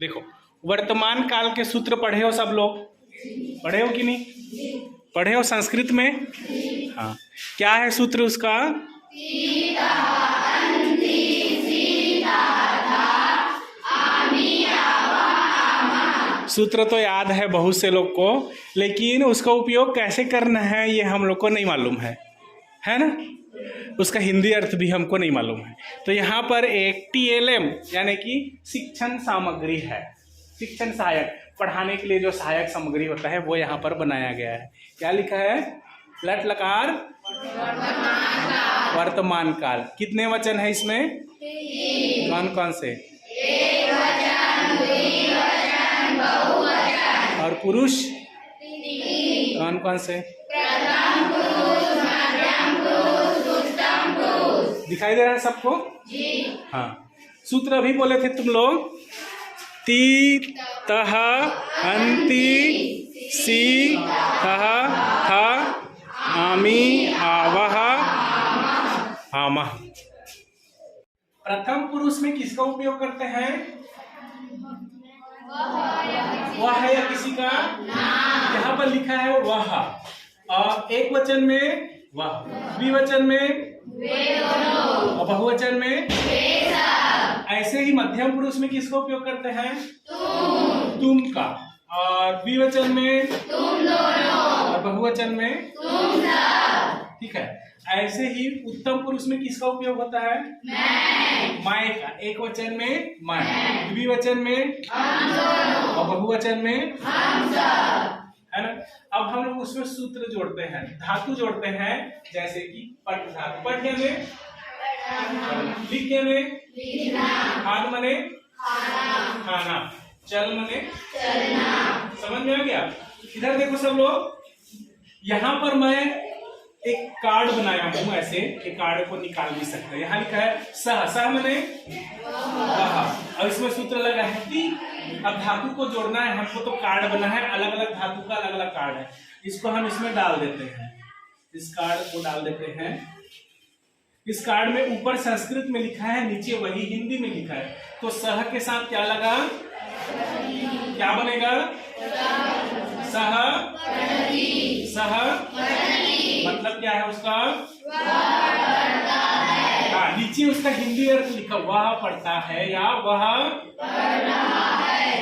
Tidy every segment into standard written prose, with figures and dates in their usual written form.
देखो, वर्तमान काल के सूत्र पढ़े हो सब लोग? पढ़े हो कि नहीं? पढ़े हो संस्कृत में? हाँ, क्या है सूत्र उसका? सूत्र तो याद है बहुत से लोग को, लेकिन उसका उपयोग कैसे करना है ये हम लोग को नहीं मालूम है ना? उसका हिंदी अर्थ भी हमको नहीं मालूम है। तो यहाँ पर एक TLM यानी कि शिक्षण सामग्री है, शिक्षण सहायक, पढ़ाने के लिए जो सहायक सामग्री होता है वो यहाँ पर बनाया गया है। क्या लिखा है? लट लकार वर्तमान काल। कितने वचन है इसमें? कौन कौन से? और पुरुष कौन कौन से? दिखाई दे रहा है सबको? हाँ, सूत्र अभी बोले थे तुम लोग, ती तह अंति सी तह था आमी आवह आमः। प्रथम पुरुष में किसका उपयोग करते हैं? वह है या किसी का? यहाँ पर लिखा है वह, और एक वचन में वह, द्विवचन में और बहुवचन में। ऐसे ही मध्यम पुरुष में किसका उपयोग करते हैं? तुम का, और द्विवचन में तुम दोनों, और बहुवचन में तुम सब। ठीक है। ऐसे ही उत्तम पुरुष में किसका उपयोग होता है? मैं का, एक वचन में मैं, द्विवचन में हम दोनों, और बहुवचन में हम सब, है ना? अब हम लोग उसमें सूत्र जोड़ते हैं, धातु जोड़ते हैं, जैसे कि पठ धातु। पठ यानी लिख यानी लिखना, खाद माने खाना, चल माने चलना। समझ में आ गया? इधर देखो सब लोग, यहाँ पर मैं एक कार्ड बनाया हूं, ऐसे एक कार्ड को निकाल भी सकते हैं। यहाँ लिखा है सह, सह माने और इसमें सूत्र लगा है कि अब धातु को जोड़ना है हमको, तो कार्ड बना है, अलग अलग धातु का अलग अलग कार्ड है, इसको हम इसमें डाल देते हैं, इस कार्ड को डाल देते हैं। इस कार्ड में ऊपर संस्कृत में लिखा है, नीचे वही हिंदी में लिखा है, तो सह के साथ क्या लगा? क्या बनेगा? सह, सह मतलब क्या है उसका? हाँ, नीचे उसका हिंदी अर्थ लिखा, वह पढ़ता है या वह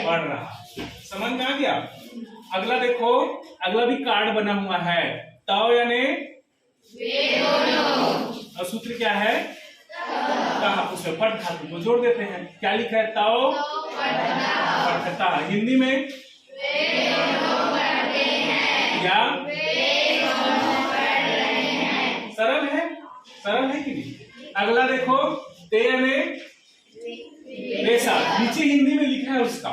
पढ़ रहा। समझ में आ गया? अगला देखो, अगला भी कार्ड बना हुआ है, ताओ यानी और सूत्र क्या है? कहा, उसमें पठ धातु को जोड़ देते हैं। क्या लिखा है? ताओ पढ़ता। हिंदी में या सरल है, सरल है कि नहीं? अगला देखो, ते यानी रेशा, नीचे हिंदी में लिखा है उसका,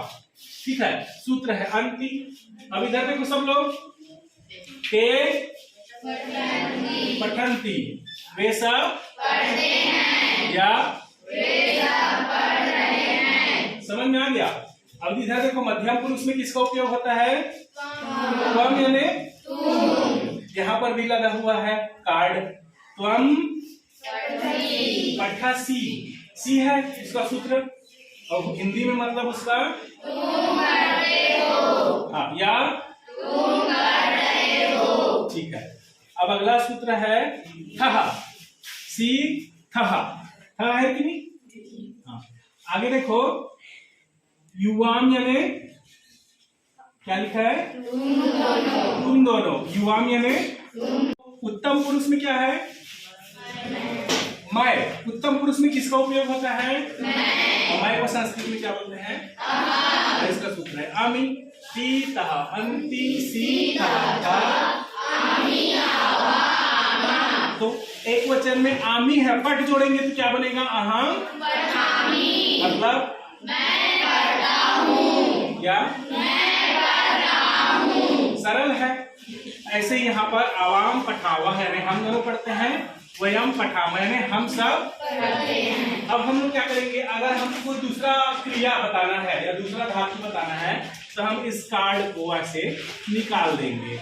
ठीक है, सूत्र है अंति। अब इधर देखो सब लोग, ते पठंती, वे सब पढ़ते हैं या पढ़ रहे हैं। समझ में आ गया? अब इधर देखो, मध्यम पुरुष में किसका उपयोग होता है? त्वम यानी यहाँ पर भी लगा हुआ है कार्ड, त्वम पठासी, सी है इसका सूत्र, और हिंदी में मतलब उसका तुम पढ़ते हो, हाँ, या तुम पढ़ रहे हो। ठीक है। अब अगला सूत्र है थहा, सी थहा, थहा है कि नहीं? हाँ। आगे देखो, युवाम यानी क्या लिखा है? तुम दोनों, युवाम यानी उत्तम पुरुष में क्या है? मैं। उत्तम पुरुष में किसका उपयोग होता है? मैं। मैं को संस्कृत में क्या बोलते हैं? इसका सूत्र है आमी ती तह अंति सी तह था आमी आवा आमा। तो एक वचन में आमी है, पट जोड़ेंगे तो क्या बनेगा? अहम पठामी, मतलब मैं पढ़ता हूँ या मैं पढ़ रहा हूँ। सरल है। ऐसे ही यहाँ पर आवाम पठावा है, हम दोनों पढ़ते हैं, वयम पठावा यानी हम सब पढ़ते हैं। अब हम लोग क्या करेंगे, अगर हमको कोई दूसरा क्रिया बताना है या दूसरा धातु बताना है, तो हम इस कार्ड को ऐसे निकाल देंगे।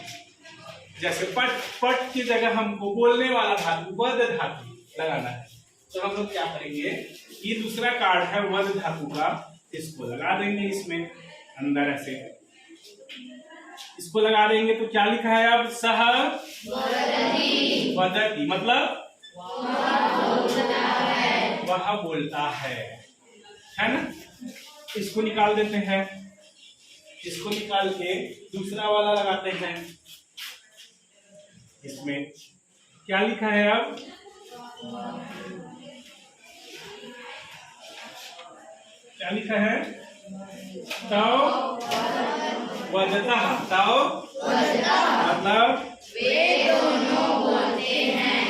जैसे पट, पट की जगह हमको बोलने वाला धातु वद धातु लगाना है, तो हम लोग क्या करेंगे, ये दूसरा कार्ड है वद धातु का, इसको लगा देंगे इसमें अंदर ऐसे, इसको लगा देंगे तो क्या लिखा है अब? सह वदति, मतलब वह बोलता है ना। इसको निकाल देते हैं, इसको निकाल के दूसरा वाला लगाते हैं। इसमें क्या लिखा है अब? क्या लिखा है? तौ वदता, तौ मतलब वे दोनों बोलते हैं।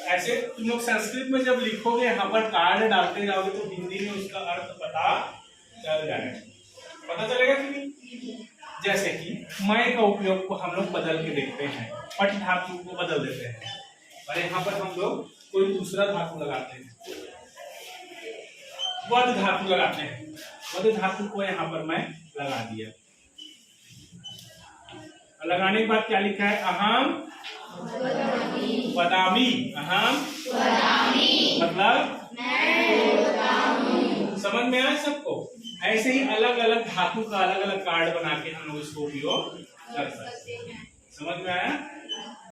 ऐसे तुम लोग संस्कृत में जब लिखोगे, यहाँ पर कार्ड डालते जाओगे तो हिंदी में उसका अर्थ पता चल जाएगा। पता चलेगा कि नहीं? जैसे कि मैं का उपयोग को हम लोग बदल के देखते हैं, पट धातु को बदल देते हैं, और यहाँ पर हम लोग कोई दूसरा धातु लगाते हैं, वद धातु लगाते हैं। वद धातु को यहाँ पर मैं लगा दिया। लगाने के बाद क्या लिखा है? अहम वदामी, अहम मतलब समझ में आया सबको? ऐसे ही अलग अलग धातु का अलग अलग कार्ड बना के हम लोग इसको उपयोग कर सकते हैं। समझ में आया?